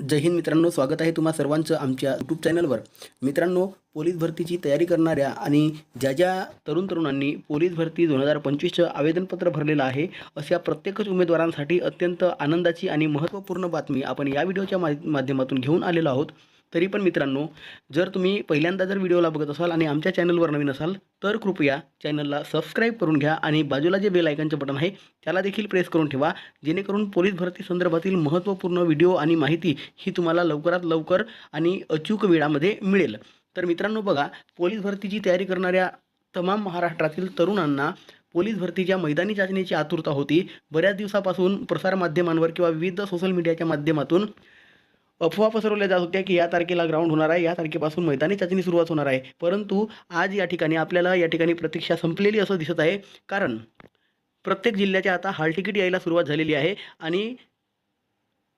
जय हिंद मित्रांनो, स्वागत आहे तुम्हा सर्वांचं आमच्या यूट्यूब चॅनलवर। मित्रांनो, पोलीस भरतीची तयारी करणाऱ्या आणि ज्या तरुणांनी पोलीस भरती 2025चं आवेदनपत्र भरलेलं आहे, अशा प्रत्येकच उमेदवारांसाठी अत्यंत आनंदाची आणि महत्त्वपूर्ण बातमी आपण या व्हिडिओच्या माध्यमातून घेऊन आलेलो आहोत। तरी पण मित्रांनो, जर तुम्ही पहिल्यांदा व्हिडिओला बघत असाल आणि आमच्या चॅनलवर नवीन असाल तर कृपया चॅनलला सबस्क्राईब करून घ्या आणि बाजूला जे बेल आयकॉनचे बटन आहे त्याला देखील प्रेस करून ठेवा, जेणेकरून पोलीस भरती संदर्भातील महत्त्वपूर्ण व्हिडिओ आणि माहिती ही तुम्हाला लवकरात लवकर आणि अचूक वेळामध्ये मिळेल। तर मित्रांनो बघा, पोलीस भरतीची तयारी करणाऱ्या तमाम महाराष्ट्रातील तरुणांना पोलीस भरतीच्या मैदानी चाचणीची आतुरता होती। बऱ्याच दिवसापासून प्रसारमाध्यमांवर किंवा विविध सोशल मीडियाच्या माध्यमातून अफवा पसरवल्या जात होत्या की या तारखेला ग्राउंड होणार आहे, या तारखेपासून मैदानी चाचणी सुरुवात होणार आहे। परंतु आज या ठिकाणी आपल्याला या ठिकाणी प्रतीक्षा संपलेली असं दिसत आहे, कारण प्रत्येक जिल्ह्याच्या आता हॉल तिकीट यायला सुरुवात झालेली आहे आणि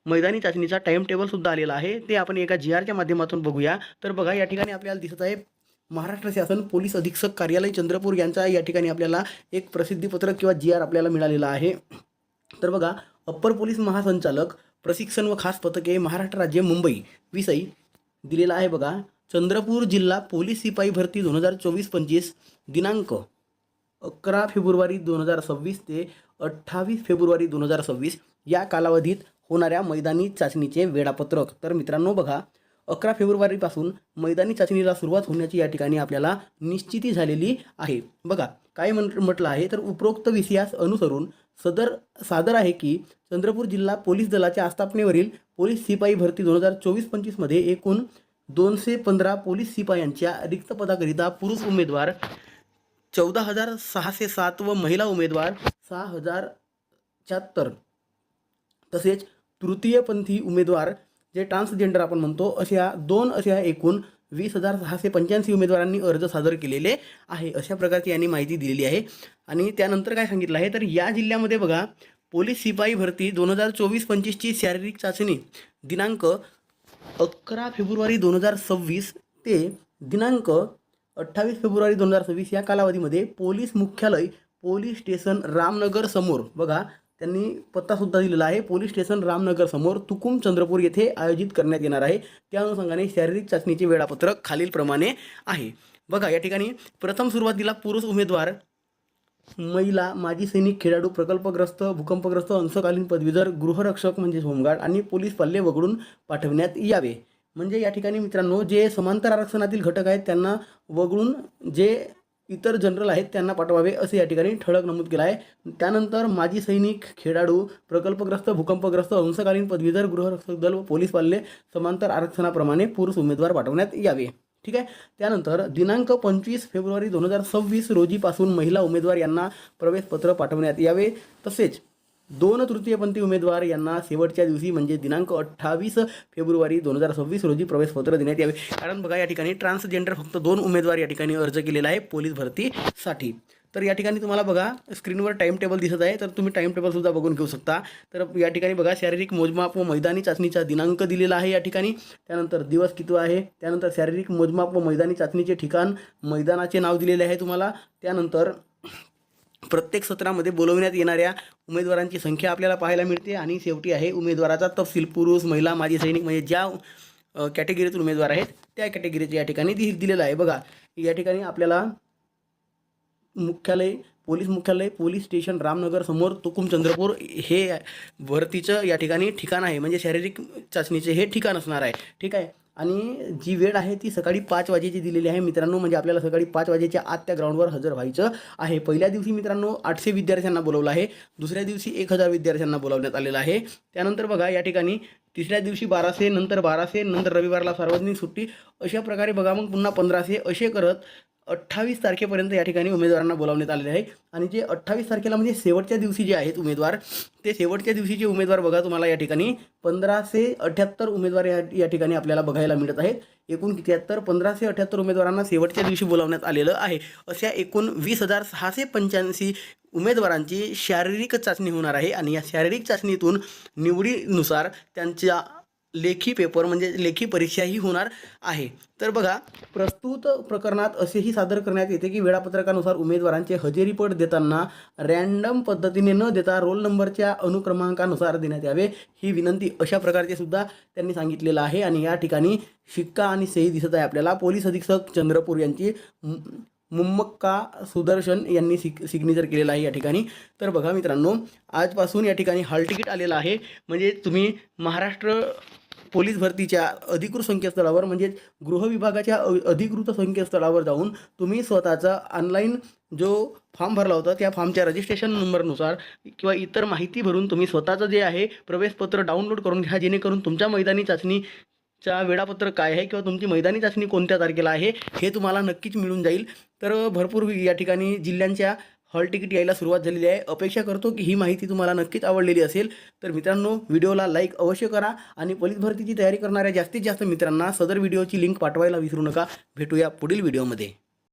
मैदानी चाचणीचा टाइम टेबलसुद्धा आलेला आहे। ते आपण एका GRच्या माध्यमातून बघूया। तर बघा, या ठिकाणी आपल्याला दिसत आहे महाराष्ट्र शासन पोलीस अधीक्षक कार्यालय चंद्रपूर यांचा या ठिकाणी आपल्याला एक प्रसिद्धीपत्रक किंवा GR आपल्याला मिळालेला आहे। तर बघा, अप्पर पोलीस महासंचालक प्रशिक्षण व खास पथके महाराष्ट्र राज्य मुंबई विषयी दिलेला आहे। बघा, चंद्रपूर जिल्हा पोलीस सिपाई भरती 2024-25 दिनांक 11 फेब्रुवारी 2026 ते 28 फेब्रुवारी 2026 या कालावधीत होणाऱ्या मैदानी चाचणीचे वेळापत्रक। तर मित्रांनो बघा, 11 फेब्रुवारीपासून मैदानी चाचणीला सुरुवात होण्याची या ठिकाणी आपल्याला निश्चिती झालेली आहे। बघा, काय म्हटलं आहे, तर उपरोक्त विषयास अनुसरून सादर आहे की चंद्रपूर जिल्हा पोलीस दलाच्या आस्थापनेवरील पोलीस सिपाई भरती 2024-25 मध्ये एकूण 215 पोलीस सिपायांच्या रिक्त पदाकरिता पुरुष उमेदवार 14,607 व महिला उमेदवार 6,074 तसेच तृतीयपंथी उमेदवार जे ट्रान्सजेंडर आपण म्हणतो अशा एकूण 20,685 उमेदवारांनी अर्ज सादर केलेले आहे। अशा प्रकारची यांनी माहिती दिलेली आहे। आणि त्यानंतर काय सांगितलं आहे, तर या जिल्ह्यामध्ये बघा, पोलीस सिपाई भरती 2024-25ची शारीरिक चाचणी दिनांक 11 फेब्रुवारी 2026 ते दिनांक 28 फेब्रुवारी 2026 या कालावधीमध्ये पोलीस मुख्यालय पोलीस स्टेशन रामनगर समोर, बघा त्यांनी पत्तासुद्धा दिलेला आहे, पोलीस स्टेशन रामनगर समोर तुकुम चंद्रपूर येथे आयोजित करण्यात येणार आहे। त्या अनुषंगाने शारीरिक चाचणीचे वेळापत्रक खालीलप्रमाणे आहे। बघा, या ठिकाणी प्रथम सुरुवातीला पुरुष उमेदवार, महिला, माजी सैनिक, खेळाडू, प्रकल्पग्रस्त, भूकंपग्रस्त, अंशकालीन पदवीधर, गृहरक्षक म्हणजे होमगार्ड आणि पोलीस पल्ले वगळून पाठवण्यात यावे। म्हणजे या ठिकाणी मित्रांनो, जे समांतर आरक्षणातील घटक आहेत त्यांना वगळून जे इतर जनरल आहेत त्यांना पाठवावे असे या ठिकाणी ठळक नमूद केलं आहे। त्यानंतर माजी सैनिक, खेळाडू, प्रकल्पग्रस्त, भूकंपग्रस्त, अंशकालीन पदवीधर, गृहरक्षक दल व पोलीस पाल्ले समांतर आरक्षणाप्रमाणे पुरुष उमेदवार पाठवण्यात यावे। ठीक आहे। त्यानंतर दिनांक 25 फेब्रुवारी 2026 रोजीपासून महिला उमेदवार यांना प्रवेशपत्र पाठवण्यात यावे। तसेच 2 तृतीयपंथी उमेदवार यांना शेवटच्या दिवशी म्हणजे दिनांक 28 फेब्रुवारी 2026 रोजी प्रवेशपत्र देण्यात यावे। कारण बघा, या ठिकाणी ट्रान्सजेंडर फक्त 2 उमेदवार या ठिकाणी अर्ज केलेला आहे पोलीस भरतीसाठी। तर या ठिकाणी तुम्हाला बघा स्क्रीनवर टाइम टेबल दिसत आहे, तर तुम्ही टाइम टेबलसुद्धा बघून घेऊ शकता। तर या ठिकाणी बघा, शारीरिक मोजमाप व मैदानी चाचणीचा दिनांक दिलेला आहे या ठिकाणी, त्यानंतर दिवस किती आहे, त्यानंतर शारीरिक मोजमाप व मैदानी चाचणीचे ठिकाण, मैदानाचे नाव दिलेले आहे तुम्हाला, त्यानंतर प्रत्येक सत्रामध्ये बोलवण्यात येणाऱ्या उमेदवारांची संख्या आपल्याला पाहायला मिळते आणि शेवटी आहे उमेदवाराचा तपशील, पुरुष, महिला, माजी सैनिक म्हणजे ज्या कॅटेगरीतील उमेदवार आहेत त्या कॅटेगरीचे या ठिकाणी दिलेलं आहे। बघा, या ठिकाणी आपल्याला पोलीस मुख्यालय पोलीस स्टेशन रामनगर समोर तुकुम चंद्रपूर हे भरतीचं या ठिकाणी ठिकाण आहे, म्हणजे शारीरिक चाचणीचे हे ठिकाण असणार आहे। ठीक आहे। आणि जी वेळ आहे ती सकाळी 5 वाजेची दिलेली आहे मित्रांनो, म्हणजे आपल्याला सकाळी 5 वाजेच्या आत त्या ग्राउंडवर हजर व्हायचं आहे। पहिल्या दिवशी मित्रांनो 800 विद्यार्थ्यांना बोलवलं आहे, दुसऱ्या दिवशी 1000 विद्यार्थ्यांना बोलावण्यात आलेलं आहे। त्यानंतर बघा, या ठिकाणी तिसऱ्या दिवशी 1200, नंतर 1200, नंतर रविवारला सार्वजनिक सुट्टी, अशा प्रकारे बघा मग पुन्हा 1500 असे करत 28 तारखेपर्यंत या ठिकाणी उमेदवारांना बोलावण्यात आलेले आहे। आणि जे 28 तारखेला म्हणजे शेवटच्या दिवशी जे आहेत उमेदवार, ते शेवटच्या दिवशीचे उमेदवार बघा तुम्हाला या ठिकाणी 1578 उमेदवार या ठिकाणी आपल्याला बघायला मिळत आहेत। एकूण किती आहेत, तर 1578 उमेदवारांना शेवटच्या दिवशी बोलावण्यात आलेलं आहे। अशा एकूण 20,685 उमेदवारांची शारीरिक चाचणी होणार आहे आणि या शारीरिक चाचणीतून निवडीनुसार त्यांच्या लेखी पेपर म्हणजे लेखी परीक्षाही होणार आहे. तर बघा, प्रस्तुत प्रकरणात असेही सादर करण्यात येते की वेळापत्रकानुसार उमेदवारांचे हजेरीपट देताना रँडम पद्धतीने न देता रोल नंबरच्या अनुक्रमांकानुसार देण्यात यावे, ही विनंती अशा प्रकारचे सुद्धा त्यांनी सांगितलेलं आहे. आणि या ठिकाणी शिक्का आणि सही दिसत आहे आपल्याला. पोलीस अधीक्षक चंद्रपूर यांची मुम्मक्का सुदर्शन यांनी सिग्नेचर केलेलं आहे या ठिकाणी. तर बघा मित्रांनो, आजपासून या ठिकाणी हॉल तिकीट आलेलं आहे. म्हणजे तुम्ही महाराष्ट्र पोलीस भरतीच्या अधिकृत संकेतस्थळावर म्हणजे गृह विभागाच्या अधिकृत संकेतस्थळावर जाऊन तुम्ही स्वतःचा ऑनलाईन जो फॉर्म भरला होता त्या फॉर्मच्या रजिस्ट्रेशन नंबरनुसार किंवा इतर माहिती भरून तुम्ही स्वतःचं जे आहे प्रवेशपत्र डाउनलोड करून घ्या, जेणेकरून तुमच्या मैदानी चाचणीचा वेळापत्रक काय आहे किंवा तुमची मैदानी चाचणी कोणत्या तारखेला आहे हे तुम्हाला नक्कीच मिळून जाईल. तर भरपूर या ठिकाणी जिल्ह्यांच्या हॉल तिकीट यायला सुरुवात झालेली आहे. अपेक्षा करतो की ही माहिती तुम्हाला नक्कीच आवडलेली असेल. तर मित्रांनो, व्हिडिओला लाईक अवश्य करा आणि पोलीस भरतीची तयारी करणाऱ्या जास्तीत जास्त मित्रांना सदर व्हिडिओची लिंक पाठवायला विसरू नका. भेटूया पुढील व्हिडिओमध्ये.